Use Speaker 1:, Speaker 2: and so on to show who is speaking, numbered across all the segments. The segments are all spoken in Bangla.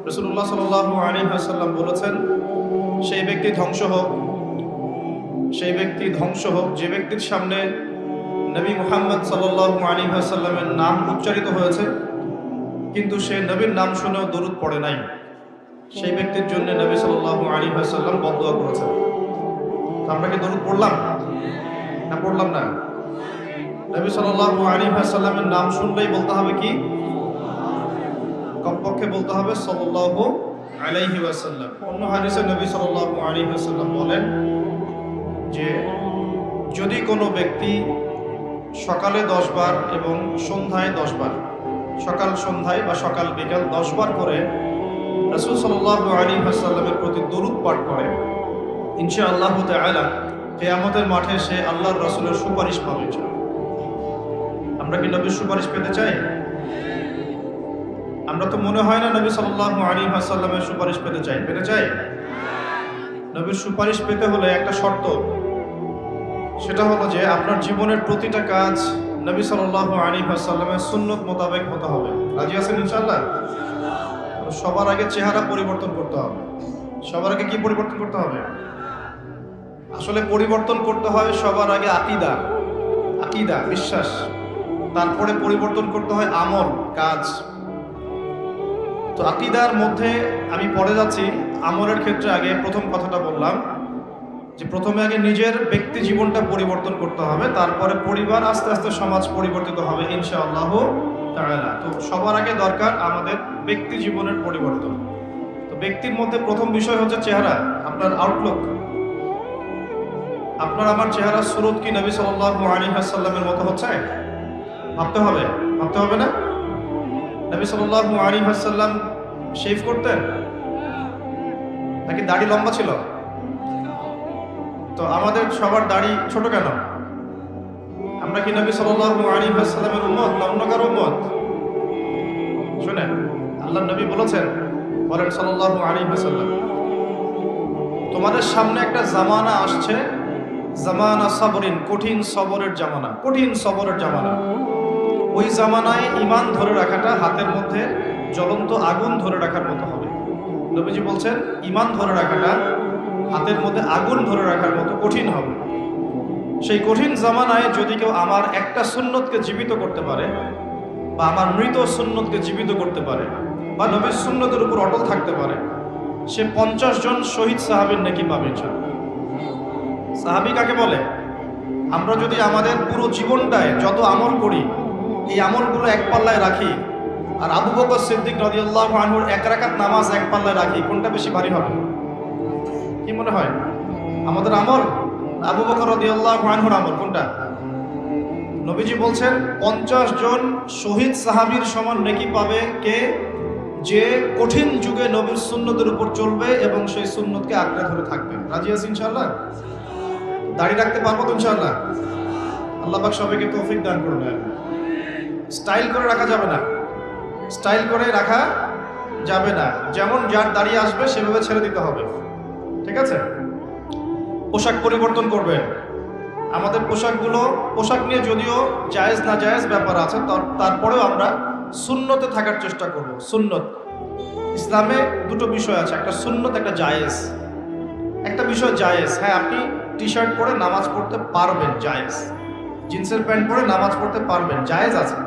Speaker 1: রাসূলুল্লাহ সাল্লাল্লাহু আলাইহি ওয়াসাল্লাম বলেছেন, সেই ব্যক্তি ধ্বংস হোক যে ব্যক্তির সামনে নবী মুহাম্মদ সাল্লাল্লাহু আলাইহি ওয়াসাল্লামের নাম উচ্চারিত হয়েছে কিন্তু সে নবীর নাম শুনেও দরুদ পড়ে নাই। সেই ব্যক্তির জন্য নবী সাল্লাল্লাহু আলাইহি ওয়াসাল্লাম বদদুয়া করেছেন। আমরা কি দরুদ পড়লাম না? পড়লাম না। নবী সাল্লাল্লাহু আলাইহি ওয়াসাল্লামের নাম শুনলেই বলতে হবে কি? কমপক্ষে বলতে হবে সাল্লাল্লাহু আলাইহি ওয়াসাল্লাম। অন্য হাদিসে নবী সাল্লাল্লাহু আলাইহি ওয়াসাল্লাম বলেন যে যদি কোনো ব্যক্তি সকালে 10 বার এবং সন্ধ্যায় 10 বার, সকাল সন্ধ্যায় বা সকাল বিকাল 10 বার করে রাসূল সাল্লাল্লাহু আলাইহি ওয়াসাল্লামের প্রতি দরুদ পাঠ করে, ইনশাআল্লাহ তাআলা কিয়ামতের মাঠে সে আল্লাহর রাসূলের সুপারিশ পাবে। আমরা কি নবীর সুপারিশ পেতে চাই? আমরা তো মনে হয় না নবী সাল্লাল্লাহু আলাইহি ওয়াসাল্লামের সুপারিশ পেতে চাই। নবীর সুপারিশ পেতে হলে একটা শর্ত, সেটা হলো যে আপনার জীবনের প্রতিটা কাজ নবী সাল্লাল্লাহু আলাইহি ওয়াসাল্লামের সুন্নত মোতাবেক হতে হবে। রাজি আছেন ইনশাআল্লাহ? সবার আগে চেহারা পরিবর্তন করতে হবে। সবার আগে কি পরিবর্তন করতে হবে? আসলে পরিবর্তন করতে হয় সবার আগে আকীদা বিশ্বাস, তারপরে পরিবর্তন করতে হয় আমল কাজ। তো আকীদার মধ্যে আমি পড়ে যাচ্ছি, আমলের ক্ষেত্রে আগে প্রথম কথাটা বললাম যে প্রথমে আগে নিজের ব্যক্তি জীবনটা পরিবর্তন করতে হবে, তারপরে পরিবার, আস্তে আস্তে সমাজ পরিবর্তিত হবে ইনশাআল্লাহ তাআলা। তো সবার আগে দরকার আমাদের ব্যক্তি জীবনের পরিবর্তন। তো ব্যক্তির মধ্যে প্রথম বিষয় হচ্ছে চেহারা, আপনার আউটলুক। আপনার আমার চেহারা সুরত কি নবী সাল্লাল্লাহু আলাইহি ওয়াসাল্লামের মতো হচ্ছে? ভাবতে হবে না? নবী সাল্লাল্লাহু আলাইহি ওয়াসাল্লাম শেভ করতেন নাকি দাড়ি লম্বা ছিল? তো আমাদের সবার দাড়ি ছোট কেন? আমরা কি নবী সাল্লাল্লাহু আলাইহি ওয়াসাল্লামের উম্মত না অন্য কারো উম্মত? শুনেন, আল্লাহর নবী বলেছেন সাল্লাল্লাহু আলাইহি ওয়াসাল্লাম, তোমাদের সামনে একটা জামানা আসছে, জামানা সাবরিন, কঠিন সবরের জামানা। ওই জামানায় ঈমান ধরে রাখাটা হাতের মধ্যে জ্বলন্ত আগুন ধরে রাখার মতো হবে। নবীজি বলছেন ঈমান ধরে রাখাটা হাতের মধ্যে আগুন ধরে রাখার মতো কঠিন হবে। সেই কঠিন জামানায় যদি কেউ আমার একটা সুন্নতকে জীবিত করতে পারে, বা আমার মৃত সুন্নতকে জীবিত করতে পারে, বা নবীর সুন্নতের উপর অটল থাকতে পারে, সে 50 জন শহীদ সাহাবীর নেকি পাবে। সাহাবী কাকে বলে? আমরা যদি আমাদের পুরো জীবনটায় যত আমল করি, এই আমলগুলো এক পাল্লায় রাখি, আর আবু বকর সিদ্দিক রাদিয়াল্লাহু আনহুর 1 রাকাত নামাজ এক পাল্লায় রাখি, কোনটা বেশি ভারী হবে? কি মনে হয়? আমাদের আমল আবু বকর রাদিয়াল্লাহু আনহুর আমল কোনটা? নবীজি বলছেন 50 জন শহীদ সাহাবীর সমান নেকি পাবে কে? যে কঠিন যুগে নবীর সুন্নতের উপর চলবে এবং সেই সুন্নতকে আঁকড়ে ধরে থাকবে। রাজি আছেন ইনশাআল্লাহ? দাড়ি রাখতে পারবো তো ইনশাআল্লাহ? আল্লাহ পাক সবাইকে তৌফিক দান করুন। স্টাইল করে রাখা যাবে না, যেমন যার দাড়ি আসবে সেভাবে ছেড়ে দিতে হবে। ঠিক আছে? পোশাক পরিবর্তন করবেন। আমাদের পোশাক নিয়ে যদিও জায়েজ না জায়েজ ব্যাপার আছে, তারপরেও আমরা সুন্নতে থাকার চেষ্টা করব। সুন্নত, ইসলামে দুটো বিষয় আছে, একটা সুন্নত, একটা জায়েজ। একটা বিষয় জায়েজ, হ্যাঁ আপনি টি শার্ট পরে নামাজ পড়তে পারবেন, জায়েজ। জিন্সের প্যান্ট পরে নামাজ পড়তে পারবেন, জায়েজ আছে।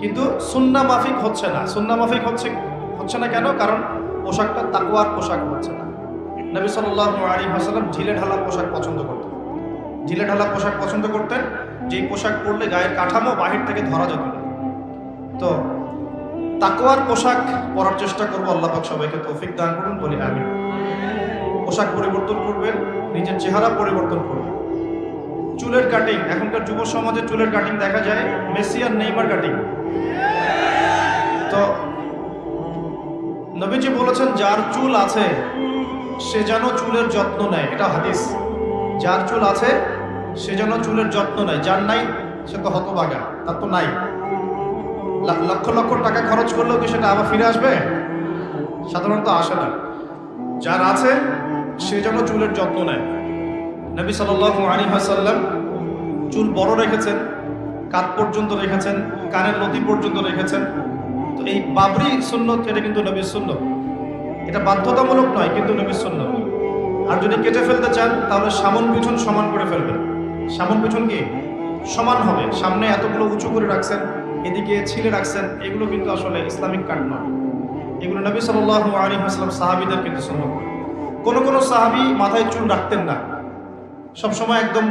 Speaker 1: কিন্তু সুন্নাহ মাফিক হচ্ছে না কেন? কারণ পোশাকটা তাকওয়ার পোশাক হচ্ছে না। নবী সাল্লাল্লাহু আলাইহি ওয়াসাল্লাম ঢিলেঢালা পোশাক পছন্দ করতেন, যেই পোশাক পরলে গায়ের কাঠামো বাহির থেকে ধরা যেত না। তো তাকওয়ার পোশাক পরার চেষ্টা করবো। আল্লাহ পাক সবাইকে তৌফিক দান করুন, বলি আমিন। পোশাক পরিবর্তন করবেন, নিজের চেহারা পরিবর্তন করবেন। চুলের কাটিং, এখনকার যুব সমাজে চুলের কাটিং দেখা যায় মেসি আর নেইমার কাটিং। তো নবীজি বলেছেন যার চুল আছে সে যেন চুলের যত্ন নেয়, এটা হাদিস। যার চুল আছে সে যেন চুলের যত্ন নেয়, যার নাই সে তো হতভাগা, তার তো নাই। লক্ষ লক্ষ টাকা খরচ করলেও কি সেটা আবার ফিরে আসবে? সাধারণত আসে না। যার আছে সে যেন চুলের যত্ন নেয়। নবী সাল্লাল্লাহু আলাইহি ওয়াসাল্লাম চুল বড় রেখেছেন, কাঁধ পর্যন্ত রেখেছেন, কানের লতি পর্যন্ত রেখেছেন। তো এই বাবরি সুন্নত, এটা কিন্তু নবীর সুন্নত। এটা বাধ্যতামূলক নয়, কিন্তু নবীর সুন্নাত। আর যদি কেটে ফেলতে চান তাহলে সামন পিছন সমান করে ফেলবেন। সামন পিছন কি সমান হবে, সামনে এতগুলো উঁচু করে রাখছেন, এদিকে ছিলে রাখছেন, এগুলো কিন্তু আসলে ইসলামিক কাট নয়। এগুলো নবী সাল্লাল্লাহু আলাইহি ওয়াসাল্লাম সাহাবীদের কিন্তু সুন্নাত। কোন সাহাবী মাথায় চুল রাখতেন না, সবসময় একদম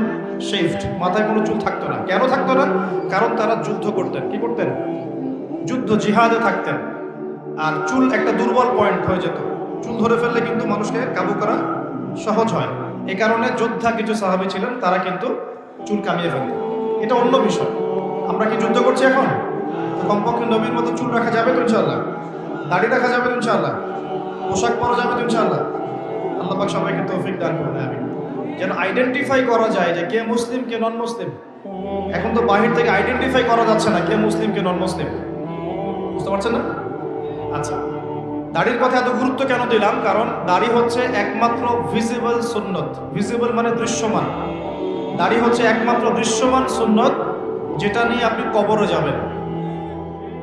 Speaker 1: শেভড, মাথায় কোনো চুল থাকতো না। কেন থাকতো না? কারণ তারা যুদ্ধ করতেন। কি করতেন? যুদ্ধ, জিহাদে থাকতেন। আর চুল একটা দুর্বল পয়েন্ট হয়ে যেত, চুল ধরে ফেললে কিন্তু মানুষকে কাবু করা সহজ হয়। এই কারণে যোদ্ধা কিছু সাহাবী ছিলেন, তারা কিন্তু চুল কামিয়ে ফেলতেন। এটা অন্য বিষয়। আমরা কি যুদ্ধ করছি এখন? তো কমপক্ষে নবীর মতো চুল রাখা যাবে তো ইনশাআল্লাহ, দাড়ি রাখা যাবে তো ইনশাআল্লাহ, পোশাক পরা যাবে তো ইনশাআল্লাহ। আল্লাহ পাক সবাইকে তৌফিক দান করুন, আমিন। যেন আইডেন্টিফাই করা যায় যে কে মুসলিম কে নন মুসলিম। এখন তো বাহির থেকে আইডেন্টিফাই করা যাচ্ছে না কে মুসলিম কে নন মুসলিম, বুঝতে পারছেন না? আচ্ছা, দাড়ির কথা এত গুরুত্ব কেন দিলাম? কারণ দাড়ি হচ্ছে একমাত্র ভিজিবল সুন্নত। ভিজিবল মানে দৃশ্যমান। দাড়ি হচ্ছে একমাত্র দৃশ্যমান সুন্নত, যেটা নিয়ে আপনি কবরে যাবেন।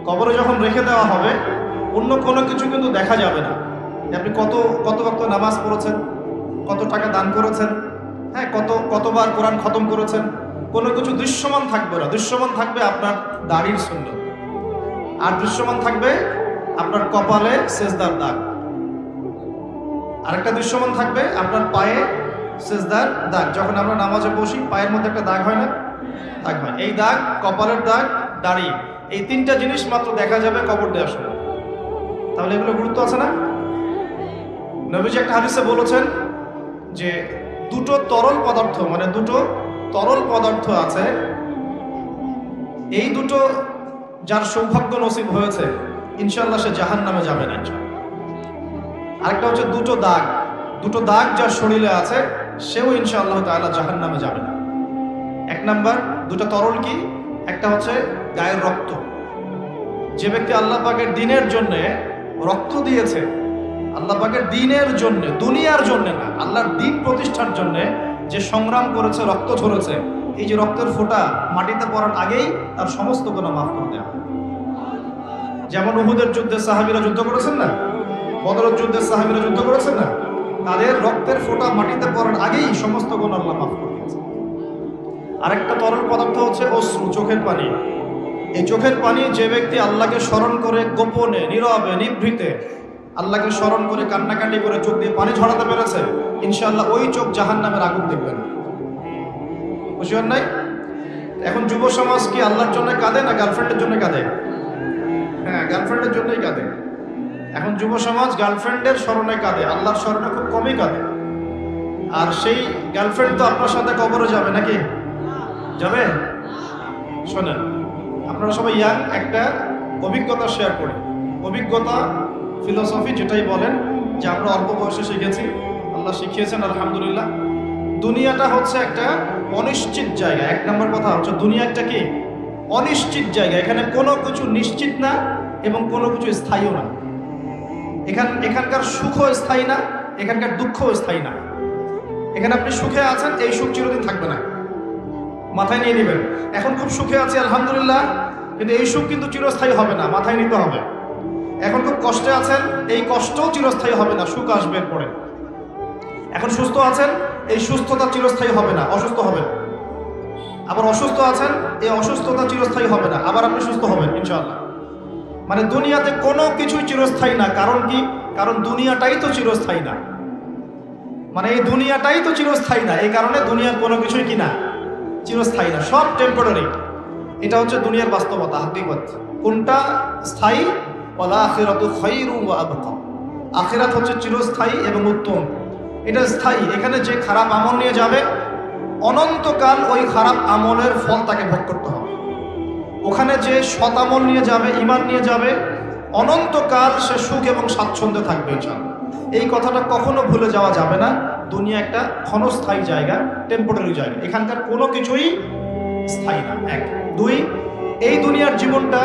Speaker 1: কবরে যখন রেখে দেওয়া হবে, অন্য কোনো কিছু কিন্তু দেখা যাবে না। আপনি কত ওয়াক্ত নামাজ পড়েছেন, কত টাকা দান করেছেন, হ্যাঁ, কতবার কোরআন খতম করেছেন, কোনো কিছু দৃশ্যমান থাকবে না। দৃশ্যমান থাকবে আপনার দাড়ির সুন্নত, আর দৃশ্যমান থাকবে আপনার কপালে সেজদার দাগ। আরেকটা দৃশ্যমান থাকবে আপনার পায়ে সেজদার দাগ। যখন আমরা নামাজে বসি পায়ের মধ্যে একটা দাগ হয় না? দাগ হয়। এই দাগ, কপালের দাগ, দাড়ি, এই তিনটা জিনিস মাত্র দেখা যাবে কবর দেওয়ার সময়। তাহলে এগুলো গুরুত্ব আছে না? নবীজি একটা হাদিসে বলেছেন যে দুটো তরল পদার্থ আছে, এই দুটো যার সৌভাগ্য নসিব হয়েছে ইনশাআল্লাহ সে জাহান্নামে যাবে না। আরেকটা হচ্ছে দুটো দাগ যার শরীরে আছে সেও ইনশাআল্লাহ তাআলা জাহান্নামে যাবে না। এক নাম্বার দুটো তরল কি? একটা হচ্ছে গায়ের রক্ত। যে ব্যক্তি আল্লাহ পাকের দ্বীনের জন্য রক্ত দিয়েছে, আল্লাহ পাকের দ্বীনের জন্য, দুনিয়ার জন্য না, আল্লাহর দ্বীন প্রতিষ্ঠার জন্য যে সংগ্রাম করেছে, রক্ত ঝরেছে, এই যে রক্তের ফোঁটা মাটিতে পড়ার আগেই তার সমস্ত গুনাহ মাফ করে দেওয়া। যেমন উহুদের যুদ্ধে সাহাবীরা যুদ্ধ করেছেন না, বদরের যুদ্ধে সাহাবীরা যুদ্ধ করেছেন না, তাদের রক্তের ফোঁটা মাটিতে পড়ার আগেই সমস্ত গুনাহ আল্লাহ মাফ করে দিয়েছে। আরেকটা তরল পদার্থ হচ্ছে অশ্রু, চোখের পানি। এই চোখের পানি যে ব্যক্তি আল্লাহকে স্মরণ করে গোপনে, নীরবে, নিভৃতে আল্লাহকে স্মরণ করে কান্নাকাটি করে চোখ দিয়ে পানি ঝরাতে পেরেছে, ইনশাআল্লাহ ওই চোখ জাহান্নামের আগুন দেখবে না। খুশি হন নাই? এখন যুব সমাজ কি আল্লাহর জন্য কাঁদে না গার্লফ্রেন্ডের জন্য কাঁদে? হ্যাঁ, গার্লফ্রেন্ডের জন্যই কাঁদে। এখন যুব সমাজ গার্লফ্রেন্ডের স্মরণে কাঁদে, আল্লাহর স্মরণে খুব কমই কাঁদে। আর সেই গার্লফ্রেন্ড তো আপনার সাথে কবরে যাবে নাকি? যাবে? শোনেন, আপনারা সবাই ইয়াং, একটা অভিজ্ঞতা শেয়ার করি। অভিজ্ঞতা, ফিলোসফি যেটাই বলেন, যে আমরা অল্প বয়সে শিখেছি, আল্লাহ শিখিয়েছেন আলহামদুলিল্লাহ। দুনিয়াটা হচ্ছে একটা অনিশ্চিত জায়গা। এক নম্বর কথা হচ্ছে দুনিয়া একটা কি? অনিশ্চিত জায়গা। এখানে কোনো কিছু নিশ্চিত না এবং কোনো কিছু স্থায়ীও না। এখানকার সুখও স্থায়ী না, এখানকার দুঃখও স্থায়ী না। এখানে আপনি সুখে আছেন, এই সুখ চিরদিন থাকবে না, মাথায় নিয়ে নেবেন। এখন খুব সুখে আছি আলহামদুলিল্লাহ, কিন্তু এই সুখ কিন্তু চিরস্থায়ী হবে না, মাথায় নিতে হবে। এখন খুব কষ্টে আছেন, এই কষ্টও চিরস্থায়ী হবে না, সুখ আসবে পরে। এখন সুস্থ আছেন, এই সুস্থতা চিরস্থায়ী হবে না, অসুস্থ হবেন। আবার অসুস্থ আছেন, এই অসুস্থতা চিরস্থায়ী হবে না, আবার আপনি সুস্থ হবেন ইনশাআল্লাহ। মানে দুনিয়াতে কোনো কিছুই চিরস্থায়ী না। কারণ কি? কারণ দুনিয়াটাই তো চিরস্থায়ী না। মানে এই দুনিয়াটাই তো চিরস্থায়ী না, এই কারণে দুনিয়ার কোনো কিছুই কি না? চিরস্থায়ী না, সব টেম্পোরারি। এটা হচ্ছে দুনিয়ার বাস্তবতা, হাকিকত। কোনটা স্থায়ী? ওয়াল আখিরাতু খায়রু ওয়া আবকা। আখিরাত হচ্ছে চিরস্থায়ী এবং উত্তম, এটা স্থায়ী। এখানে যে খারাপ আমল নিয়ে যাবে, অনন্তকাল ওই খারাপ আমলের ফল তাকে ভোগ করতে হবে। ওখানে যে সৎ আমল নিয়ে যাবে, ঈমান নিয়ে যাবে, অনন্তকাল সে সুখ এবং স্বাচ্ছন্দ্যে থাকবে ইনশাআল্লাহ। এই কথাটা কখনো ভুলে যাওয়া যাবে না। দুনিয়া একটা ক্ষণস্থায়ী জায়গা, টেম্পোরারি জায়গা, এখানকার কোনো কিছুই স্থায়ী না। এক। দুই, এই দুনিয়ার জীবনটা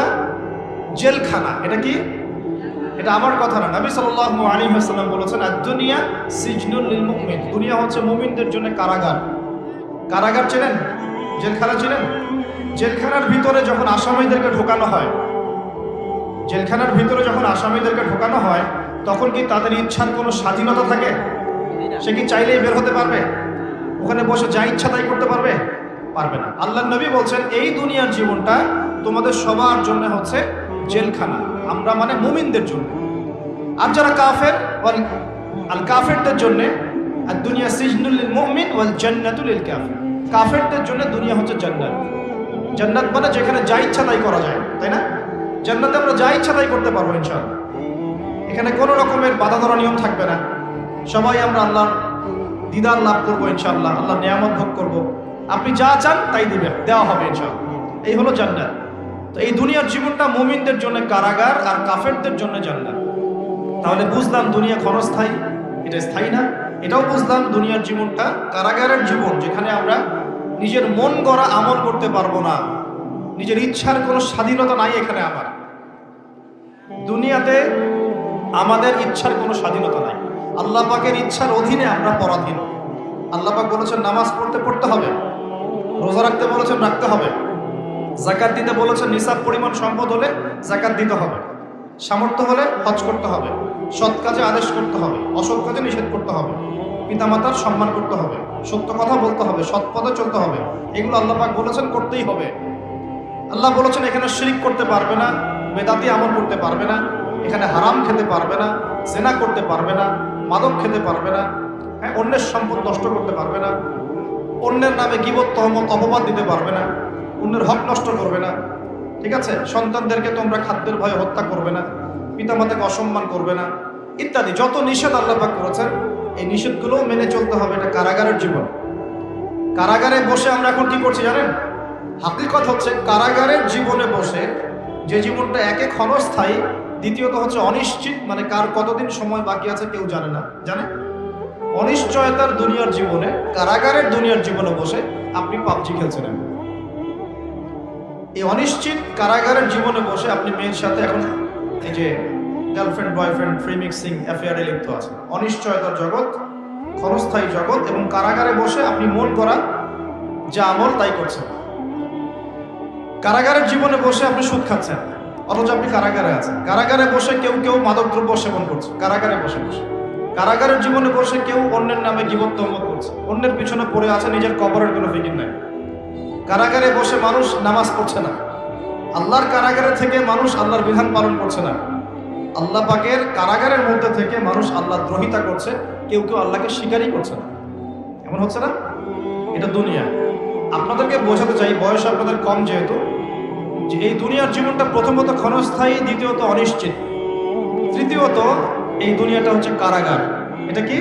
Speaker 1: জেলখানা। এটা কি? এটা আমার কথা না, নবী সাল্লাল্লাহু আলাইহি ওয়াসাল্লাম বলেছেন, আদ-দুনিয়া সিজনুল লিল মুমিন। দুনিয়া হচ্ছে মুমিনদের জন্য কারাগার। কারাগার চেনেন? জেলখানা চেনেন? জেলখানার ভিতরে যখন আসামিদেরকে ঢোকানো হয়, জেলখানার ভিতরে যখন আসামিদেরকে ঢোকানো হয়, তখন কি তাদের ইচ্ছার কোনো স্বাধীনতা থাকে? সে কি চাইলেই বের হতে পারবে? ওখানে বসে যা ইচ্ছা তাই করতে পারবে? পারবে না। আল্লাহর নবী বলছেন এই দুনিয়ার জীবনটা তোমাদের সবার জন্য হচ্ছে জেলখানা। আমরা মানে মুমিনদের জন্য। আর যারা কাফের আল কাফেরদের জন্য আর দুনিয়া সিজনুল লিল মুমিন ওয়াল জান্নাতুল লিল কাফির। কাফেরদের জন্য দুনিয়া হচ্ছে জান্নাত। জান্নাত মানে যেখানে যা ইচ্ছা তাই করা যায়, তাই না? জান্নাতে আমরা যা ইচ্ছা তাই করতে পারবো ইনশাআল্লাহ। এখানে কোনো রকমের বাধা ধরা নিয়ম থাকবে না। সবাই আমরা আল্লাহর দিদার লাভ করবো ইনশাআল্লাহ, আল্লাহর নিয়ামত ভোগ করবো। আপনি যা চান তাই দিবেন, দেওয়া হবে ইনশাআল্লাহ। এই হলো জান্নাত। তো এই দুনিয়ার জীবনটা মুমিনদের জন্য কারাগার আর কাফেরদের জন্য জান্নাত। তাহলে বুঝলাম দুনিয়া ক্ষণস্থায়ী, এটা স্থায়ী না। এটাও বুঝলাম দুনিয়ার জীবনটা কারাগারের জীবন, যেখানে আমরা নিজের মন গড়া আমল করতে পারবো না, নিজের ইচ্ছার কোনো স্বাধীনতা নাই এখানে। আমার দুনিয়াতে আমাদের ইচ্ছার কোনো স্বাধীনতা নাই। আল্লাহ পাকের ইচ্ছার অধীনে আমরা পরাধীন। আল্লাহ পাক বলেছেন নামাজ পড়তে হবে, রোজা রাখতে বলেছেন রাখতে হবে, যাকাত দিতে বলেছেন নিসাব পরিমাণ সম্পদ হলে যাকাত দিতে হবে, সামর্থ্য হলে হজ করতে হবে, সৎ কাজে আদেশ করতে হবে, অসৎ কাজে নিষেধ করতে হবে, পিতামাতার সম্মান করতে হবে, সত্য কথা বলতে হবে, সৎ পথে চলতে হবে। এগুলো আল্লাহ পাক বলেছেন করতেই হবে। আল্লাহ বলেছেন এখানে শিরক করতে পারবে না, বেদাতি আমল করতে পারবে না, এখানে হারাম খেতে পারবে না, জেনা করতে পারবে না, মাদক খেতে পারবে না, হ্যাঁ, অন্যের সম্পদ নষ্ট করতে পারবে না, অন্যের নামে গীবত তহমত অপবাদ দিতে পারবে না, অন্যের হক নষ্ট করবে না, ঠিক আছে? সন্তানদেরকে তোমরা খাদ্যের ভয়ে হত্যা করবে না, পিতামাতাকে অসম্মান করবে না, ইত্যাদি যত নিষেধ আল্লাহ পাক করেছেন এই নিষেধগুলোও মেনে চলতে হবে। এটা কারাগারের জীবন। কারাগারে বসে আমরা এখন কি করছি জানেন? হাকিকত হচ্ছে কারাগারের জীবনে বসে যে জীবনটা একে ক্ষণস্থায়ী, দ্বিতীয়ত হচ্ছে অনিশ্চিত, মানে কার কতদিন সময় বাকি আছে কেউ জানে না। জানে? অনিশ্চয়তার দুনিয়ার জীবনে, কারাগারের দুনিয়ার জীবনে বসে আপনি পাবজি খেলছেন। এই অনিশ্চিত কারাগারের জীবনে বসে আপনি মেয়ের সাথে এখন এই যে গার্লফ্রেন্ড বয়ফ্রেন্ড ফ্রি মিক্সিং অ্যাফেয়ারে লিপ্ত আছেন। অনিশ্চয়তার জগৎ, ক্ষণস্থায়ী জগৎ, এবং কারাগারে বসে আপনি মন করা যা আমল তাই করছেন। কারাগারের জীবনে বসে আপনি সুদ খাচ্ছেন, অথচ আপনি কারাগারে আছেন। কারাগারে বসে কেউ মাদকদ্রব্য সেবন করছে, কারাগারে বসে বসে। কারাগারের জীবনে বসে কেউ অন্যের নামে গীবত তহমত করছে, অন্যের পিছনে পড়ে আছে, নিজের কবরের কোনো ফিকির নাই। কারাগারে বসে মানুষ নামাজ পড়ছে না। আল্লাহর কারাগারে থেকে মানুষ আল্লাহর বিধান পালন করছে না। আল্লাহ পাকের কারাগারের মধ্যে থেকে মানুষ আল্লাহ দ্রোহিতা করছে, কেউ আল্লাহকে স্বীকারই করছে না। এমন হচ্ছে না? এটা দুনিয়া। আপনাদেরকে বোঝাতে চাই, বয়স আপনাদের কম যেহেতু, যে এই দুনিয়ার জীবনটা প্রথমত ক্ষণস্থায়ী, দ্বিতীয়ত অনিশ্চিত, তৃতীয়ত এই দুনিয়াটা হচ্ছে কারাগার। এটা কি?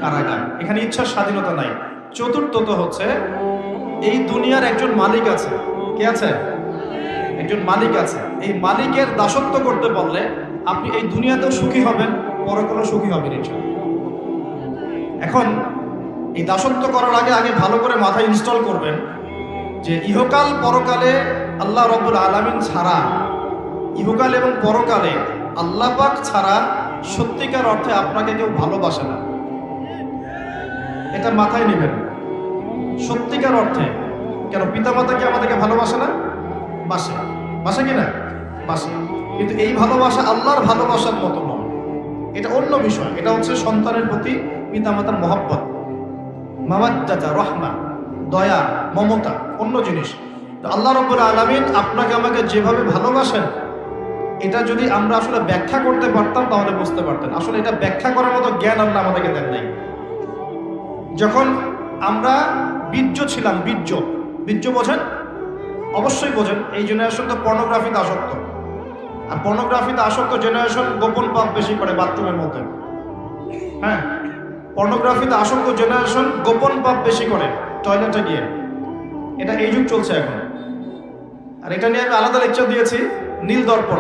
Speaker 1: কারাগার। এখানে ইচ্ছার স্বাধীনতা নাই। চতুর্থত হচ্ছে এই দুনিয়ার একজন মালিক আছে। কে আছে? একজন মালিক আছে। এই মালিকের দাসত্ব করতে পারলে আপনি এই দুনিয়াতেও সুখী হবেন, পরকালেও সুখী হবেন ইনশাআল্লাহ। এখন এই দাসত্ব করার আগে ভালো করে মাথায় ইনস্টল করবেন যে ইহকাল পরকালে আল্লাহ রব্বুল আলামিন ছাড়া, ইহকাল এবং পরকালে আল্লাহ পাক ছাড়া সত্যিকার অর্থে আপনাকে কেউ ভালোবাসে না। এটা মাথায় নেবেন। সত্যিকার অর্থে। কেন? পিতামাতা কি আমাদেরকে ভালোবাসে না? বাসে। বাসে কিনা? বাসে। কিন্তু এই ভালোবাসা আল্লাহর ভালোবাসার মতো নয়, এটা অন্য বিষয়। এটা হচ্ছে সন্তানের প্রতি পিতামাতার মহব্বত, মাওয়াদ্দাতা, রহমা, দয়া, মমতা, অন্য জিনিস। তো আল্লাহ রাব্বুল আলামিন আপনাকে আমাকে যেভাবে ভালোবাসেন, এটা যদি আমরা আসলে ব্যাখ্যা করতে পারতাম তাহলে বুঝতে পারতেন। আসলে এটা ব্যাখ্যা করার মতো জ্ঞান আল্লাহ আমাদেরকে দেন নাই। যখন আমরা বীর্য ছিলাম, বীর্য বোঝেন? অবশ্যই বোঝেন। এই জেনারেশন তো পর্নোগ্রাফিতে আসক্ত, আর পর্নোগ্রাফিতে আসক্ত জেনারেশন গোপন পাপ বেশি করে বাথরুমের মধ্যে। হ্যাঁ, পর্নোগ্রাফিতে আসক্ত জেনারেশন গোপন পাপ বেশি করে টয়লেটে গিয়ে। এটা এই যুগ চলছে এখন। আর এটা নিয়ে আমি আলাদা লেকচার দিয়েছি, নীল দর্পণ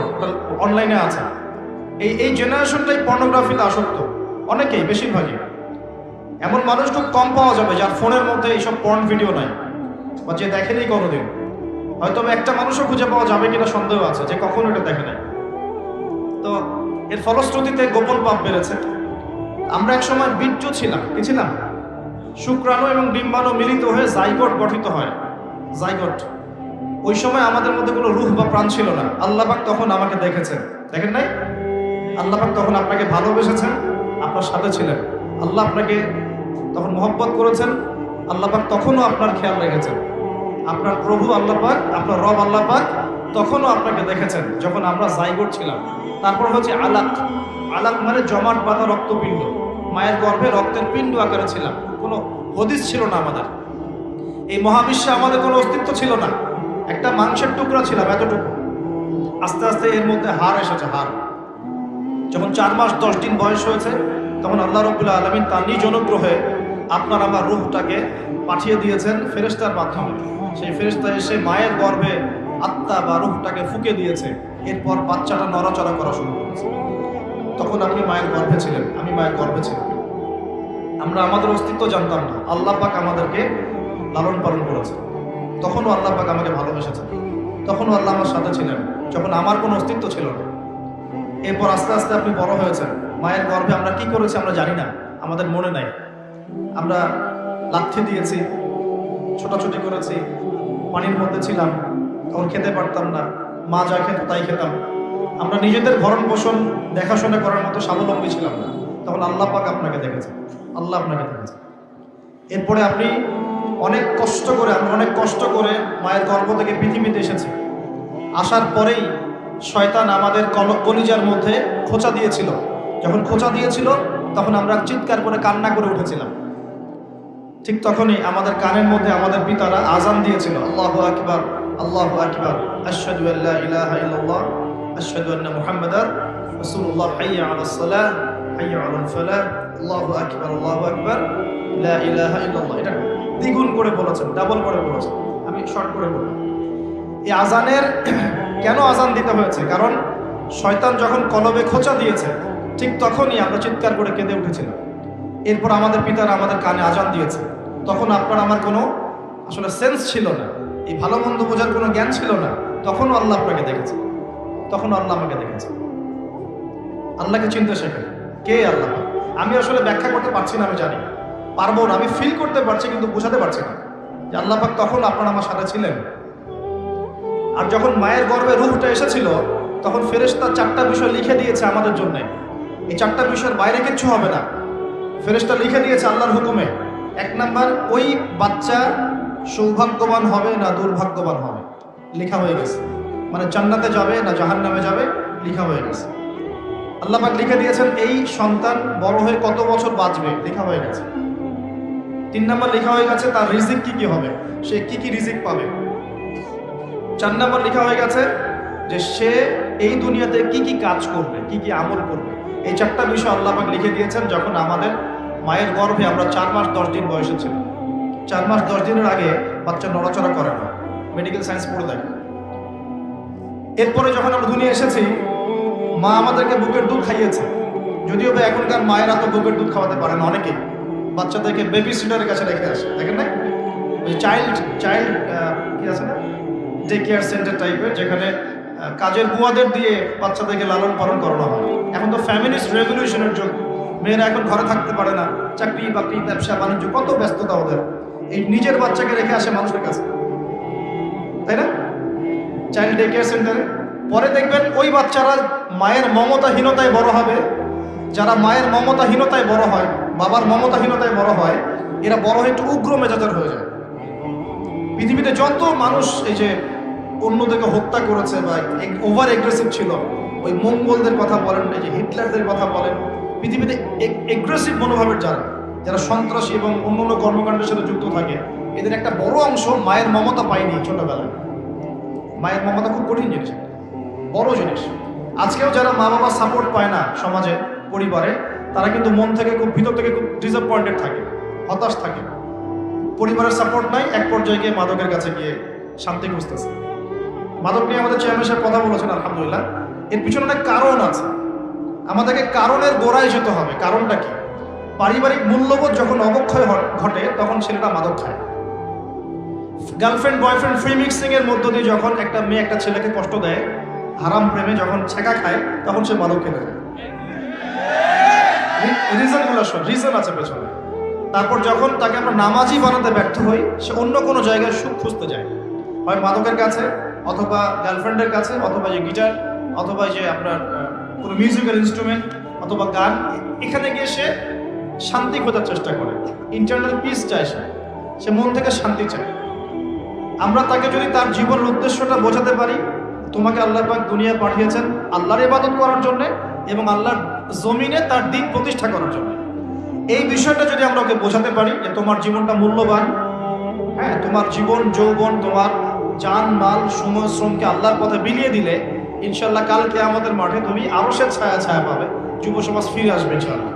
Speaker 1: অনলাইনে আছে। এই জেনারেশনটাই পর্নোগ্রাফিতে আসক্ত, অনেকেই, বেশিরভাগই। এমন মানুষ খুব কম পাওয়া যাবে যার ফোনের মধ্যে এইসব পর্ন ভিডিও নাই, বা যে দেখেনি কোনোদিন। হয়তো একটা মানুষও খুঁজে পাওয়া যাবে কিনা সন্দেহ আছে যে কখনো এটা দেখে নাই। তো এর ফলশ্রুতিতে গোপন পাপ বেড়েছে। আমরা এক সময় বীর্য ছিলাম, কি ছিলাম? শুক্রাণু এবং ডিম্বাণু মিলিত হয়ে জাইগোট গঠিত হয়, জাইগোট। ওই সময় আমাদের মধ্যে কোনো রূহ বা প্রাণ ছিল না। আল্লাহ পাক তখন আমাকে দেখেছেন, দেখেন নাই? আল্লাহ পাক তখন আপনাকে ভালোবেসেছেন, আপনার সাথে ছিলেন। আল্লাহ আপনাকে তখন মহব্বত করেছেন, আল্লাহ পাক তখনও আপনার খেয়াল রেখেছেন। আপনার প্রভু আল্লাহ পাক, আপনার রব আল্লাহ পাক তখনও আপনাকে দেখেছেন যখন আমরা জাইগোট ছিলাম। তারপর হচ্ছে আলাক। আলাক মানে জমাট বাঁধা রক্তপিণ্ড। মায়ের গর্ভে রক্তের পিণ্ড আকারে ছিলাম, কোনো হদিস ছিল না আমাদের। এই মহাবিশ্বে আমাদের কোনো অস্তিত্ব ছিল না, একটা মাংসের টুকরা ছিলাম এতটুকু। আস্তে আস্তে এর মধ্যে হাড় এসেছে, হাড়। যখন 4 মাস 10 দিন বয়স হয়েছে, তখন আল্লাহ রাব্বুল আলামিন তার নিজ অনুগ্রহে আপনার আমার রূহটাকে পাঠিয়ে দিয়েছেন ফেরেশতার মাধ্যমে। সেই ফেরেশতা এসে মায়ের গর্ভে আত্মা বা রূহটাকে ফুঁকে দিয়েছে। এরপর বাচ্চাটা নড়াচড়া করা শুরু করেছে। তখন আপনি মায়ের গর্ভে ছিলেন, আমি মায়ের গর্ভে ছিলাম। আমরা আমাদের অস্তিত্ব জানতাম না। আল্লাহ পাক আমাদেরকে লালন পালন করেছে। তখনও আল্লাহ পাক আমাকে ভালোবেসেছেন, তখনও আল্লাহ আমার সাথে ছিলেন যখন আমার কোনো অস্তিত্ব ছিল না। এরপর আস্তে আস্তে আপনি বড় হয়েছেন। মায়ের গর্ভে আমরা কি করেছি আমরা জানি না, আমাদের মনে নাই। আমরা লাথি দিয়েছি, ছোটাছুটি করেছি, পানির মধ্যে ছিলাম, তখন খেতে পারতাম না, মা যা খেত তাই খেতাম। আমরা নিজেদের ভরণ পোষণ দেখাশোনা করার মতো স্বাবলম্বী ছিলাম না। তখন আল্লাহ পাক আপনাকে দেখেছেন, আল্লাহ আপনাকে দেখেছেন। এরপরে আপনি অনেক কষ্ট করে, আমরা অনেক কষ্ট করে মায়ের গর্ভ থেকে পৃথিবীতে এসেছি। আসার পরেই শয়তান আমাদের কলিজার মধ্যে খোঁচা দিয়েছিল। যখন খোঁচা দিয়েছিল তখন আমরা চিৎকার করে কান্না করে উঠেছিলাম। ঠিক তখনই আমাদের কানের মধ্যে আমাদের পিতারা আজান দিয়েছিল, আল্লাহু আকবার, আল্লাহু আকবার, আশহাদু আল্লা ইলাহা ইল্লাল্লাহ, আশহাদু আন্না মুহাম্মাদার রাসূলুল্লাহ, হাইয়া আলাস সালাহ, হাইয়া আলাল ফালাহ, আল্লাহু আকবার, আল্লাহু আকবার, লা ইলাহা ইল্লাল্লাহ। এটা দ্বিগুণ করে বলেছেন, ডাবল করে বলেছেন, আমি শর্ট করে বললাম। এই আজানের কেন আজান দিতে হয়েছে? কারণ শয়তান যখন কলবে খোঁচা দিয়েছে ঠিক তখনই আমরা চিৎকার করে কেঁদে উঠেছিলাম। এরপর আমাদের পিতারা আমাদের কানে আজান দিয়েছে। তখন আপনার আমার কোনো আসলে সেন্স ছিল না, এই ভালো মন্দ বোঝার কোনো জ্ঞান ছিল না। তখনও আল্লাহ আপনাকে দেখেছে, তখনও আল্লাহ আমাকে দেখেছে। আল্লাহকে চিনতে শেখেন, কে আল্লাহ। আমি আসলে ব্যাখ্যা করতে পারছি না, আমি জানি পারবো না, আমি ফিল করতে পারছি কিন্তু বোঝাতে পারছি না যে আল্লাহ পাক তখন আপনার আমার সাথে ছিলেন। আর যখন মায়ের গর্ভে রূহটা এসেছিল তখন ফেরেশতা 4টা বিষয় লিখে দিয়েছে আমাদের জন্য। এই 4টা বিষয়ের বাইরে কিচ্ছু হবে না, ফেরেশতা লিখে দিয়েছে আল্লাহর হুকুমে। 1 নাম্বার, ওই বাচ্চা সৌভাগ্যবান হবে না দুর্ভাগ্যবান হবে, লেখা হয়ে গেছে। মানে জান্নাতে যাবে না জাহান্নামে যাবে, লেখা হয়ে গেছে। আল্লাহ পাক লিখে দিয়েছেন এই সন্তান বড় হয়ে কত বছর বাঁচবে, লেখা হয়ে গেছে। 3 নাম্বার লেখা হয়ে গেছে তার রিজিক কি কি হবে, সে কি কি রিজিক পাবে। 4 নাম্বার লেখা হয়ে গেছে যে সে এই দুনিয়াতে কি কি কাজ করবে, কি কি আমল করবে। এই 4টা বিষয় আল্লাহ পাক লিখে দিয়েছেন যখন আমাদের মায়ের গর্ভে আমরা 4 মাস 10 দিন বয়সে ছিলাম। 4 মাস 10 দিনের আগে বাচ্চা নড়াচড়া করে না, মেডিকেল সায়েন্স পড়ে দেখে। এরপরে যখন আমরা দুনিয়া এসেছি মা আমাদেরকে বুকের দুধ খাইয়েছে। যদিও বা এখনকার মায়েরা তো বুকের দুধ খাওয়াতে পারে না, অনেকেই বাচ্চাদেরকে বেবি সিটারের কাছে রেখে আসে, দেখেন না? ওই চাইল্ড কি আছে না, ডে কেয়ার সেন্টার টাইপের, যেখানে কাজের বুয়াদের দিয়ে বাচ্চাদেরকে লালন পালন করানো হয়। এখন তো ফ্যামিলিস্ট রেভলিউশনের যুগ, মেয়েরা এখন ঘরে থাকতে পারে না, চাকরি বাকরি ব্যবসা বাণিজ্য কত ব্যস্ততা ওদের। এই নিজের বাচ্চাকে রেখে আসে মানুষের কাছে, তাই না? চাইল্ড ডে কেয়ার সেন্টারে। পরে দেখবেন ওই বাচ্চারা মায়ের মমতাহীনতায় বড় হবে। যারা মায়ের মমতাহীনতায় বড় হয়, বাবার মমতাহীনতায় বড় হয়, এরা বড় হয়ে একটু উগ্র মেজাজের হয়ে যায়। পৃথিবীতে যত মানুষ এই যে অন্যদেরকে হত্যা করেছে বা ওভার এগ্রেসিভ ছিল, ওই মঙ্গলদের কথা বলেন, এই যে হিটলারদের কথা বলেন, পৃথিবীতে এগ্রেসিভ মনোভাবের যারা সন্ত্রাসী এবং অন্য কর্মকাণ্ডের সাথে যুক্ত থাকে, এদের একটা বড় অংশ মায়ের মমতা পায়নি ছোটবেলায়। মায়ের মমতা খুব কঠিন জিনিস, বড় জিনিস। আজকেও যারা মা বাবা সাপোর্ট পায় না সমাজে, পরিবারে, তারা কিন্তু মন থেকে খুব ভিতর থেকে খুব ডিসঅ্যাপয়েন্টেড থাকে, হতাশ থাকে। পরিবারের সাপোর্ট নাই, এক পর্যায়ে গিয়ে মাদকের কাছে গিয়ে শান্তি খুঁজতেছে। মাদক নিয়ে আমাদের চেয়ারম্যান সাহেব কথা বলেছেন, আলহামদুলিল্লাহ। এর পিছনে অনেক কারণ আছে, আমাদেরকে কারণের গোড়ায় যেতে হবে। কারণটা কি? পারিবারিক মূল্যবোধ যখন অবক্ষয় ঘটে তখন ছেলেটা মাদক খায়। গার্লফ্রেন্ড বয়ফ্রেন্ড ফ্রি মিক্সিং এর মধ্য দিয়ে যখন একটা মেয়ে একটা ছেলেকে কষ্ট দেয়, হারাম প্রেমে যখন ছেঁকা খায়, তখন সে মাদক খেতে যায়। রিজন আছে পেছনে। তারপর যখন তাকে আমরা নামাজি বানাতে ব্যর্থ হই, সে অন্য কোনো জায়গায় সুখ খুঁজতে যায়, হয় মাদকের কাছে, অথবা গার্লফ্রেন্ডের কাছে, অথবা যে গিটার, অথবা যে আপনার কোনো মিউজিক্যাল ইনস্ট্রুমেন্ট অথবা গান, এখানে গিয়ে সে শান্তি খোঁজার চেষ্টা করে, ইন্টারনাল পিস চায়, সে মন থেকে শান্তি চায়। আমরা তাকে যদি তার জীবনের উদ্দেশ্যটা বোঝাতে পারি, তোমাকে আল্লাহ পাক দুনিয়া পাঠিয়েছেন আল্লাহর ইবাদত করার জন্য এবং আল্লাহর জমিনে তার দিন প্রতিষ্ঠা করার জন্য, এই বিষয়টা যদি আমরা ওকে বোঝাতে পারি যে তোমার জীবনটা মূল্যবান, হ্যাঁ, তোমার জীবন যৌবন, তোমার জান মাল সময় শ্রমকে আল্লাহর পথে বিলিয়ে দিলে ইনশাল্লাহ কালকে আমাদের মাঠে তুমি আরশের ছায়া ছায়া পাবে, যুব সমাজ ফিরে আসবে ইনশাল্লাহ।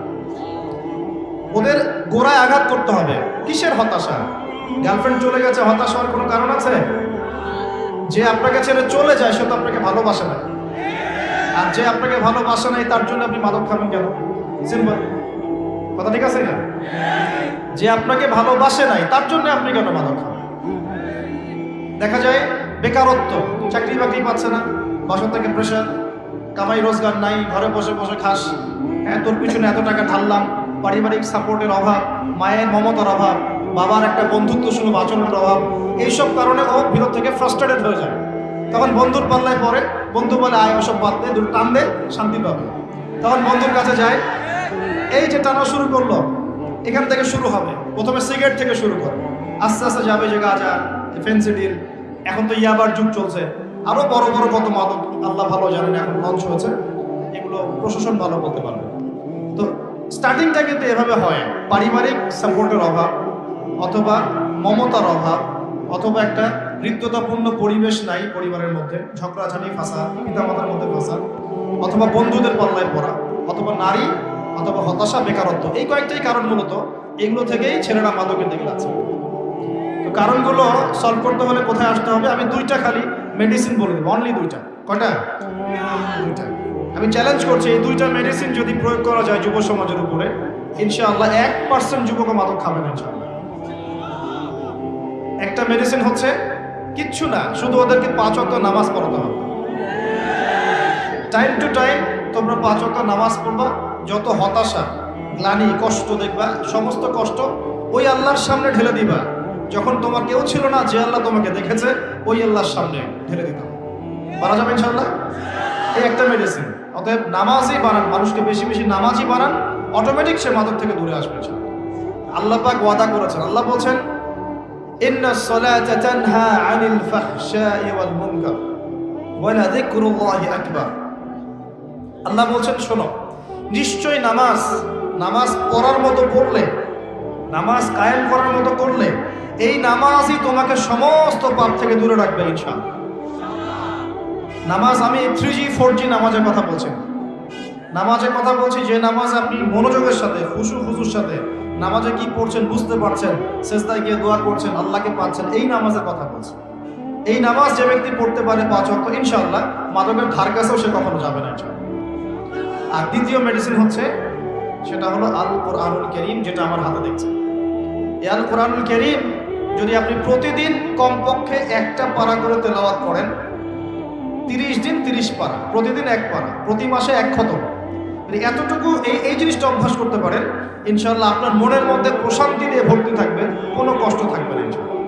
Speaker 1: ওদের গোড়ায় আঘাত করতে হবে। কিসের হতাশা? গার্লফ্রেন্ড চলে গেছে, হতাশ হওয়ার কোনো কারণ আছে? যে আপনাকে ছেড়ে চলে যায় সে তো আপনাকে ভালোবাসে না, আর যে আপনাকে ভালোবাসে নাই তার জন্য আপনি মাদক খাবেন কেন? সিম্পল কথা, ঠিক আছে না? যে আপনাকে ভালোবাসে নাই তার জন্য আপনি কেন মাদক খাবেন? দেখা যায় বেকারত্ব, চাকরি বাকরি পাচ্ছে না, বাসা থেকে প্রেশার, কামাই রোজগার নাই, ঘরে বসে বসে খাস, হ্যাঁ, তোর পিছনে এত টাকা ঢাললাম, পারিবারিক সাপোর্টের অভাব, মায়ের মমতার অভাব, বাবার একটা বন্ধুত্ব সুলভ আচরণের অভাব, এইসব কারণে ও ভিতর থেকে ফ্রাস্ট্রেটেড হয়ে যায়। তখন বন্ধুর পাল্লায় পড়ে, বন্ধু বলে আয় ওসব বাদ দে, দুটো টান দে, শান্তি পাবে। তখন বন্ধুর কাছে যায়, এই যে টানা শুরু করলো, এখান থেকে শুরু হবে, প্রথমে সিগারেট থেকে শুরু করে, আস্তে আস্তে যাবে যে গাঁজা, ফেন্সিডিল, এখন তো ইয়াবার যুগ চলছে, আরো বড় বড় কত মাদক আল্লাহ ভালো জানেন এখন লঞ্চ হয়েছে, এগুলো প্রশাসন ভালো বলতে পারবে। তো স্টার্টিংটা কিন্তু এভাবে হয়, পারিবারিক সাপোর্টের অভাব, অথবা মমতার অভাব, অথবা একটা হৃদ্যতাপূর্ণ পরিবেশ নাই পরিবারের মধ্যে, ঝগড়াঝাটি ফাসাদ, পিতামাতার মধ্যে ফাসাদ, অথবা বন্ধুদের পাল্লায় পড়া, অথবা নারী, অথবা হতাশা, বেকারত্ব, এই কয়েকটাই কারণ মূলত। এগুলো থেকেই ছেলেরা মাদকের দিকে যাচ্ছে। তো কারণগুলো সলভ করতে হলে কোথায় আসতে হবে? আমি দুইটা খালি মেডিসিন বলে দেবো, অনলি দুইটা। কয়টা? দুইটা। আমি চ্যালেঞ্জ করছি, এই দুইটা মেডিসিন যদি প্রয়োগ করা যায় যুব সমাজের উপরে, ইনশাআল্লাহ 1% যুবক মাদক খাবে না ইনশাআল্লাহ। একটা মেডিসিন হচ্ছে কিচ্ছু না, শুধু ওদেরকে 5 ওয়াক্ত নামাজ পড়াতে হবে। টাইম টু টাইম তোমরা 5 ওয়াক্ত নামাজ পড়বা, যত হতাশা, গ্লানি, কষ্ট দেখবা, সমস্ত কষ্ট ওই আল্লাহর সামনে ঢেলে দিবা। যখন তোমার কেউ ছিল না, যে আল্লাহ তোমাকে দেখেছে, ওই আল্লাহর সামনে ঢেলে দিতে হবে। পারা যাবে ইনশাআল্লাহ? এই একটা মেডিসিন। অতএব নামাজই বানান, মানুষকে বেশি বেশি নামাজই বানান, অটোমেটিক সে মাদক থেকে দূরে আসবে। আল্লাহ পাক ওয়াদা করেছেন, আল্লাহ বলছেন ইন্নাস সালাতা তানহা আনিল ফাহশাই ওয়াল মুনকার ওয়া লাযিকরুল্লাহি আকবার। আল্লাহ বলছেন শোনো, নিশ্চয়ই নামাজ পড়ার মতো পড়লে, নামাজ কায়েম করার মতো করলে, এই নামাজই তোমাকে সমস্ত পাপ থেকে দূরে রাখবে ইনশাআল্লাহ। নামাজ, আমি 3G 4G নামাজের কথা বলছি, নামাজের কথা বলছি যে নামাজ আপনি মনোযোগের সাথে, খুশুর সাথে নামাজে কি পড়ছেন বুঝতে পারছেন, সেজদায় গিয়ে দোয়া করছেন, আল্লাহকে পাচ্ছেন, এই নামাজের কথা বলছি। এই নামাজ যে ব্যক্তি পড়তে পারে 5 ওয়াক্ত, ইনশাআল্লাহ মাদকের ধার কাছেও সে কখনো যাবে না ইনশাআল্লাহ। আর দ্বিতীয় মেডিসিন হচ্ছে, সেটা হলো আল কোরআনুল কারীম, যেটা আমার হাতে দেখছেন। এই আল কোরআনুল কারীম যদি আপনি প্রতিদিন কমপক্ষে একটা পারা করে তেলাওয়াত করেন, 30 দিন 30 পারা, প্রতিদিন 1 পারা, প্রতি মাসে 1 খতম, এতটুকু এই জিনিসটা অভ্যাস করতে পারেন, ইনশাআল্লাহ আপনার মনের মধ্যে প্রশান্তি দিয়ে ভর্তি থাকবে, কোনো কষ্ট থাকবে না ইনশাআল্লাহ।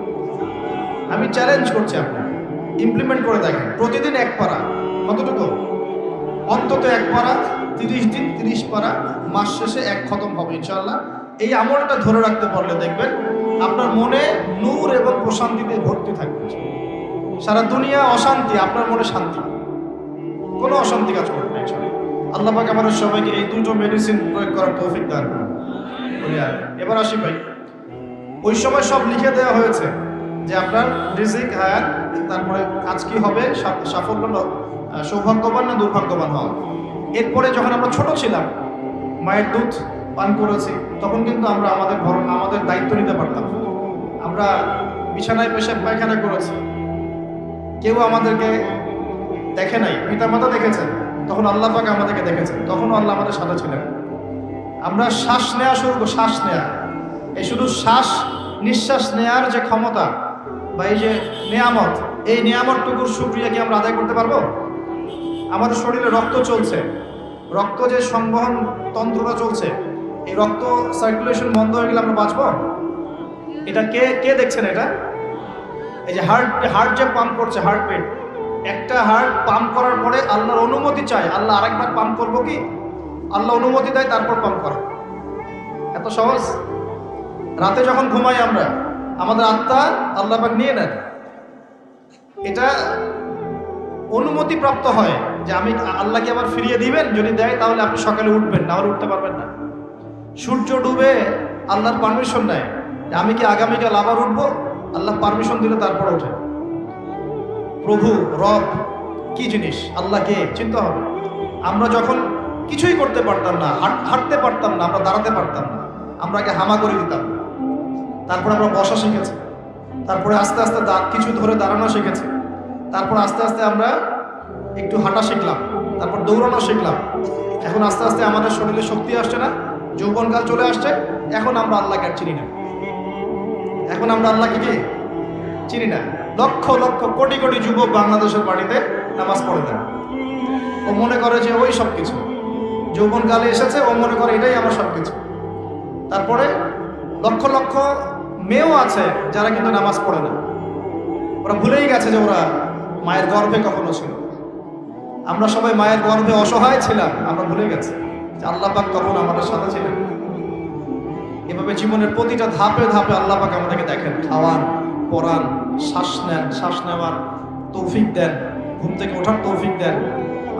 Speaker 1: আমি চ্যালেঞ্জ করছি, আপনি ইমপ্লিমেন্ট করে দেখেন, প্রতিদিন 1 পারা, কতটুকু? অন্তত 1 পারা, 30 দিন 30 পারা, মাস শেষে 1 খতম হবে ইনশাআল্লাহ। এই আমলটা ধরে রাখতে পারলে দেখবেন আপনার মনে নূর এবং প্রশান্তিতে ভর্তি থাকবে। সারা দুনিয়া অশান্তি, আপনার মনে শান্তি, কোনো অশান্তি কাজ করবে না ইনশাআল্লাহ। আল্লাহ পাক আমাদের সবাইকে এই দুটো মেডিসিন প্রয়োগ করার তৌফিক দান করুন। এবার আসি ভাই, ওই সময় সব লিখে দেওয়া হয়েছে যে আপনার রিজিক, হায়াত, তারপরে কাজ কি হবে, সাফল্য, সৌভাগ্যবান না দুর্ভাগ্যবান হওয়া। এরপরে যখন আমরা ছোট ছিলাম, মায়ের দুধ পান করেছি, তখন কিন্তু আমরা আমাদের দায়িত্ব নিতে পারতাম। আমরা বিছানায় পেশাব পায়খানা করেছি, কেউ আমাদেরকে দেখে নাই, পিতামাতা দেখেছেন, তখন আল্লাহ পাক আমাদেরকে দেখেছেন, তখনও আল্লাহ আমাদের সাথে ছিলেন। আমরা শ্বাস নেওয়া শুরু করব, শ্বাস নেওয়া, এই শুধু শ্বাস নিঃশ্বাস নেওয়ার যে ক্ষমতা বা এই যে নিয়ামত, এই নিয়ামতটুকুর শুকরিয়া কি আমরা আদায় করতে পারবো? আমাদের শরীরে রক্ত চলছে, রক্ত যে সংবহন তন্ত্রটা চলছে, এই রক্ত সার্কুলেশন বন্ধ হয়ে গেলে আমরা বাঁচবো? এটা কে দেখছেন? এটা এই যে হার্ট যে পাম্প করছে, হার্টবিট, একটা হার্ট পাম্প করার পরে আল্লাহর অনুমতি চাই, আল্লাহ আরেকবার পাম্প করবো কি, আল্লাহ অনুমতি দেয় তারপর পাম্প করে। এত সহজ। রাতে যখন ঘুমাই আমরা, আমাদের আত্মা আল্লাহ পাক নিয়ে নেন, এটা অনুমতি প্রাপ্ত হয় যে আমি আল্লাহকে আবার ফিরিয়ে দিবেন, যদি দেয় তাহলে আপনি সকালে উঠবেন, না হলে উঠতে পারবেন না। সূর্য ডুবে আল্লাহর পারমিশন নেয় যে আমি কি আগামীকাল আবার উঠবো, আল্লাহ পারমিশন দিলে তারপর ওঠে। প্রভু রব কি জিনিস, আল্লাহকে চিন্তা হবে। আমরা যখন কিছুই করতে পারতাম না, হাঁটতে পারতাম না, আমরা দাঁড়াতে পারতাম না, আমরা আগে হামা করে দিতাম, তারপরে আমরা বসা শিখেছি, তারপরে আস্তে আস্তে কিছু ধরে দাঁড়ানো শিখেছি, তারপর আস্তে আস্তে আমরা একটু হাঁটা শিখলাম, তারপর দৌড়ানো শিখলাম। এখন আস্তে আস্তে আমাদের শরীরে শক্তি আসছে না, যৌবনকাল চলে আসছে, এখন আমরা আল্লাহকে আর চিনি না। এখন আমরা আল্লাহকে কি চিনি না। লক্ষ লক্ষ কোটি কোটি যুবক বাংলাদেশের বাড়িতে নামাজ পড়ে দেন, ও মনে করে যে ওই সব কিছু, যৌবনকালে এসেছে, ও মনে করে এটাই আমার সব কিছু। তারপরে লক্ষ লক্ষ মেয়েও আছে যারা কিন্তু নামাজ পড়ে না, ওরা ভুলেই গেছে যে ওরা মায়ের গর্ভে কখনো ছিল। আমরা সবাই মায়ের গর্ভে অসহায় ছিলাম, আমরা ভুলে গেছি যে আল্লাহ পাক তখন আমাদের সাথে ছিলেন। এভাবে জীবনের প্রতিটা ধাপে ধাপে আল্লাহ পাক আমাদেরকে দেখেন, খাওয়ান, পড়ান, শ্বাস নেন, শ্বাস নেওয়ার তৌফিক দেন, ঘুম থেকে ওঠার তৌফিক দেন,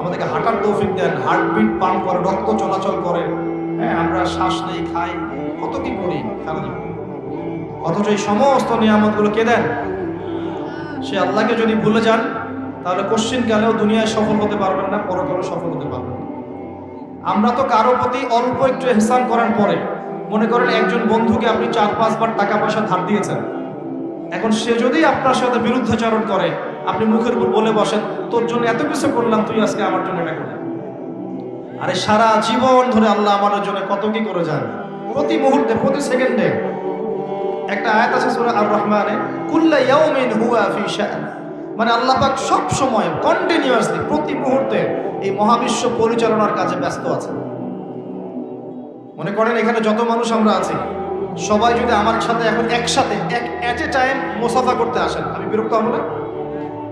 Speaker 1: আমাদেরকে হাঁটার তৌফিক দেন, হার্টবিট পাম্প করে, রক্ত চলাচল করে। হ্যাঁ, আমরা শ্বাস নেই, খাই, কত কি করি সারাদিন, অথচ এই সমস্ত নিয়ামতগুলো কে দেন? সে আল্লাহকে যদি ভুলে যান তাহলে কোশ্চিনকালেও দুনিয়ায় সফল হতে পারবেন না, পরকালেও সফল হতে পারবেন না। আমরা তো কারো প্রতি অল্প একটু ইহসান করার পরে, মনে করেন একজন বন্ধুকে আপনি 4-5 বার টাকা পয়সা ধার দিয়েছেন, এখন সে যদি আপনার সাথে বিরুদ্ধাচরণ করে, আপনি মুখের উপর বলে বসেন তোর জন্য এত কিছু করলাম, তুই আজকে আমার জন্য এটা করলি। আরে সারা জীবন ধরে আল্লাহ আমাদের জন্য কত কি করে যান, প্রতি মুহূর্তে, প্রতি সেকেন্ডে। একটা আয়াত আছে সূরা আর রহমানে, কুল্লা ইয়াউমিন হুয়া ফি শাআন, মানে আল্লাহ পাক সব সময় কন্টিনিউয়াসলি প্রতি মুহূর্তে এই মহাবিশ্ব পরিচালনার কাজে ব্যস্ত আছে। মনে করেন এখানে যত মানুষ আমরা আছি, সবাই যদি আমার সাথে এখন একসাথে এট এ টাইম মুসাফা করতে আসেন, আমি বিরক্ত হব না?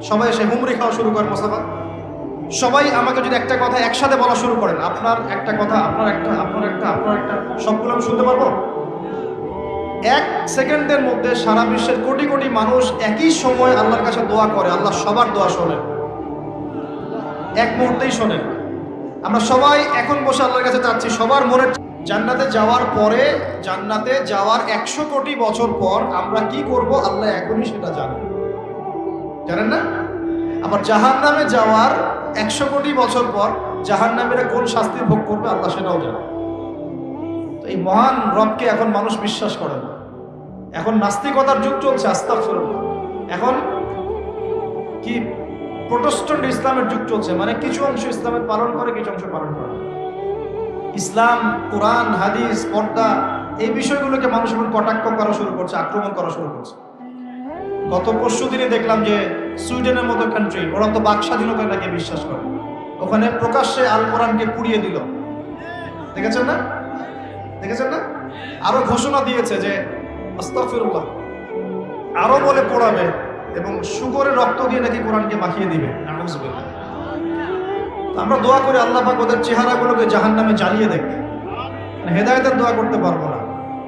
Speaker 1: সবাই এসে হুমরি খাওয়া শুরু করেন মুসাফা, সবাই আমাকে যদি একটা কথা একসাথে বলা শুরু করেন, আপনার একটা কথা, আপনার একটা, আপনার একটা, আপনার একটা, সবগুলো আমি শুনতে পারবো? 1 সেকেন্ডের মধ্যে সারা বিশ্বের কোটি কোটি মানুষ একই সময় আল্লাহর কাছে দোয়া করে, আল্লাহ সবার দোয়া শোনেন, এক মুহূর্তেই শোনেন। আমরা সবাই এখন বসে আল্লাহর কাছে চাচ্ছি সবার মনের। জান্নাতে যাওয়ার পরে, জান্নাতে যাওয়ার 100 কোটি বছর পর আমরা কি করব আল্লাহ এখনই সেটা জানেন, জানেন না? আবার জাহান্নামে যাওয়ার 100 কোটি বছর পর জাহান্নামীরা কোন শাস্তি ভোগ করবে আল্লাহ সেটাও জানেন। তো এই মহান রবকে এখন মানুষ বিশ্বাস করে না। এখন নাস্তিকতার যুগ চলছে, আস্তাগফিরুল্লাহ। এখন কি প্রোটেস্ট্যান্ট ইসলামের যুগ চলছে, মানে কিছু অংশ ইসলামের পালন করে, কিছু অংশ পালন করে। ইসলাম, কোরআন, হাদিস, পর্দা, এই বিষয়গুলোকে মানুষ এখন কটাক্ষ করা শুরু করছে, আক্রমণ করা শুরু করছে। গত পরশু দিনে দেখলাম যে সুইডেনের মতো কান্ট্রি, ওরা তো বাক স্বাধীনতাটাকে বিশ্বাস করে, ওখানে প্রকাশ্যে আল কোরআনকে পুড়িয়ে দিল। দেখেছেন না? দেখেছেন না? আরো ঘোষণা দিয়েছে যে আস্তাগফিরুল্লাহ, আরো বলে পড়াবে এবং শুকরের রক্ত দিয়ে নাকি কোরআনকে মাখিয়ে দিবে। নাউযুবিল্লাহ। আমরা দোয়া করি আল্লাহ পাক ওদের চেহারাগুলোকে জাহান্নামে জ্বালিয়ে দেখ। হেদায়েতের দোয়া করতে পারবো না,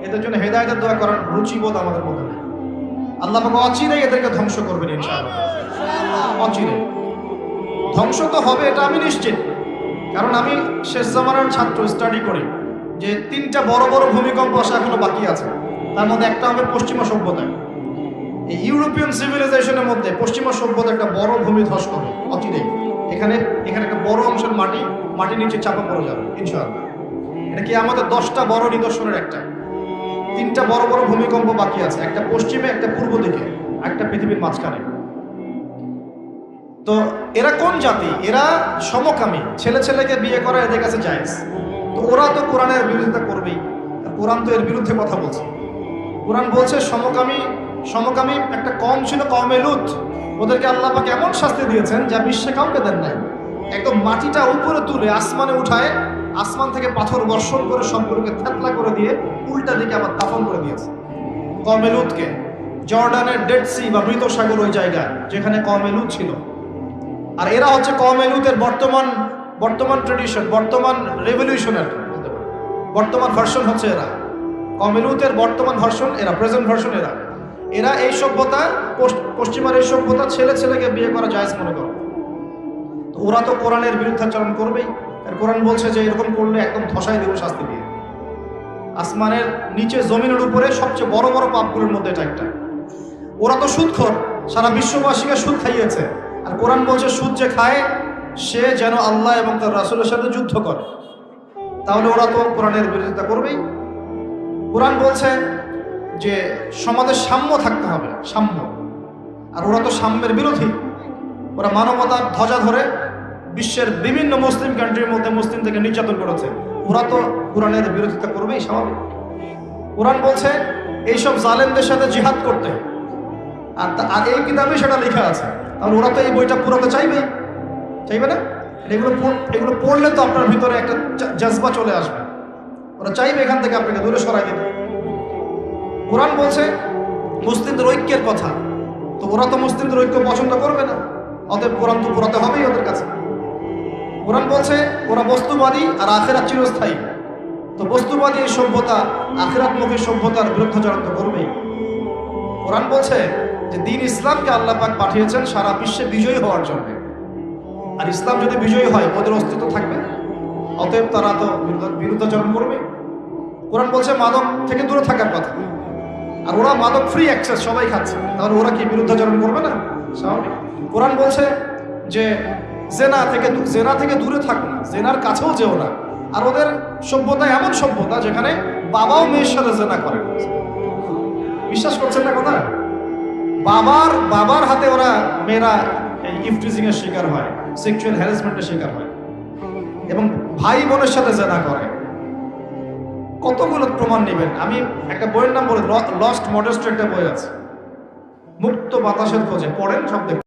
Speaker 1: এদের জন্য হেদায়েতের দোয়া করার রুচিবোধ আমাদের মধ্যে নেই। আল্লাহ পাক অচিরেই এদেরকে ধ্বংস করবেন ইনশাআল্লাহ, অচিরে ধ্বংস তো হবে, এটা আমি নিশ্চিত। কারণ আমি শেষ জামানার ছাত্র, স্টাডি করি যে 3টা বড় বড় ভূমিকম্প আসা এখনো বাকি আছে। তার মধ্যে একটা হবে পশ্চিমা সভ্যতায়, এই ইউরোপিয়ান সিভিলাইজেশনের মধ্যে পশ্চিমা সভ্যতা একটা বড় ভূমি ধস করবে অচিরেই। এখানে একটা বড় অংশের মাটি নিচে চাপা পড়ে যাবে ইনশাআল্লাহ। এটা কি আমাদের 10টা বড় নিদর্শনের একটা। 3টা বড় বড় ভূমিকম্প বাকি আছে, একটা পশ্চিমে, একটা পূর্ব দিকে, একটা পৃথিবীর মাঝখানে। তো এরা কোন জাতি? এরা সমকামী, ছেলে ছেলেকে বিয়ে করা এদের কাছে জায়েজ। তো ওরা তো কোরআনের বিরোধিতা করবেই, কোরআন তো এর বিরুদ্ধে কথা বলছে। কোরআন বলছে সমকামী একটা কম ছিল, কওমে লূত, ওদেরকে আল্লাহ পাক এমন শাস্তি দিয়েছেন যা বিশ্বে কাউকে দেন নাই। একদম মাটিটা উপরে তুলে আসমানে উঠায়, আসমান থেকে পাথর বর্ষণ করে সবগুলোকে থেতলা করে দিয়ে উল্টা দিকে আবার দাফন করে দিয়েছে কওমে লূতকে। জর্ডানের ডেড সি বা মৃত সাগর, ওই জায়গা যেখানে কওমে লূত ছিল, আর এরা হচ্ছে কওমে লূতের বর্তমান ট্রেডিশন, বর্তমান রেভলিউশনের বর্তমান ভার্সন হচ্ছে এরা। কওমে লূতের বর্তমান ভার্সন এরা, প্রেজেন্ট ভার্সন এরা। এরা এই সভ্যতা, পশ্চিমার এই সভ্যতা ছেলে ছেলেকে বিয়ে করা জায়েজ মনে করে। তো ওরা তো কোরআনের বিরুদ্ধাচরণ করবেই। আর কোরআন বলছে যে এরকম করলে একদম ধসাই দেব শাস্তি দিয়ে। আসমানের নিচে জমিনের উপরে সবচেয়ে বড় বড় পাপগুলোর মধ্যে এটা একটা। ওরা তো সুদখোর, সারা বিশ্ববাসীকে সুদ খাইয়েছে। আর কোরআন বলছে সুদ যে খায় সে যেন আল্লাহ এবং তার রাসূলের সাথে যুদ্ধ করে। তাহলে ওরা তো কোরআনের বিরোধিতা করবেই। কোরআন বলছে যে সমাজে সাম্য থাকতে হবে, সাম্য। আর ওরা তো সাম্যের বিরোধী। ওরা মানবতার ধ্বজা ধরে বিশ্বের বিভিন্ন মুসলিম কান্ট্রির মধ্যে মুসলিম থেকে নির্যাতন করেছে। ওরা তো কোরআনের বিরোধিতা করবেই, স্বাভাবিক। কোরআন বলছে এইসব জালেমদের সাথে জিহাদ করতে, আর এই কিতাবে সেটা লেখা আছে। তাহলে ওরা তো এই বইটা পুরোতে চাইবে না? এগুলো পড়লে তো আপনার ভিতরে একটা জজবা চলে আসবে। ওরা চাইবে এখান থেকে আপনাকে দূরে সরাই দেবে। কোরআন বলছে মুসলিমদের ঐক্যের কথা, তো ওরা তো মুসলিমদের ঐক্য পছন্দ করবে না। অতএব কোরআন তো পুরাতে হবেই ওদের কাছে। কোরআন বলছে ওরা বস্তুবাদী আর আখিরাত চিরস্থায়ী। তো বস্তুবাদী এই সভ্যতা আখিরাতমুখী সভ্যতার বিরুদ্ধাচরণ তো করবেই। কোরআন বলছে যে দ্বীন ইসলামকে আল্লাহ পাক পাঠিয়েছেন সারা বিশ্বে বিজয়ী হওয়ার জন্য। আর ইসলাম যদি বিজয়ী হয় ওদের অস্তিত্ব থাকবে। অতএব তারা তো বিরুদ্ধাচরণ করবে। কোরআন বলছে মাদক থেকে দূরে থাকার কথা। আর ওরা মাদক ফ্রি অ্যাক্সেস, সবাই খাচ্ছে। তাহলে ওরা কি বিরুদ্ধাচরণ করবে না? স্বাভাবিক। কোরআন বলছে যে জেনা থেকে দূরে থাকো না, জেনার কাছেও যেও না। আর ওদের সভ্যতা এমন সভ্যতা যেখানে বাবাও মেয়ের সাথে জেনা করে। বিশ্বাস করছেন না কথা? বাবার হাতে ওরা মেয়েরা এই ইফটিজিং এর শিকার হয়, সেক্সুয়াল হ্যারাসমেন্টের শিকার হয়, এবং ভাই বোনের সাথে জেনা করে। কতগুলো প্রমাণ নেবেন? আমি একটা বইয়ের নাম বলে, লস্ট মডেস্ট একটা বই আছে, মুক্ত বাতাসের খোঁজে, পড়েন, সব দেখবেন।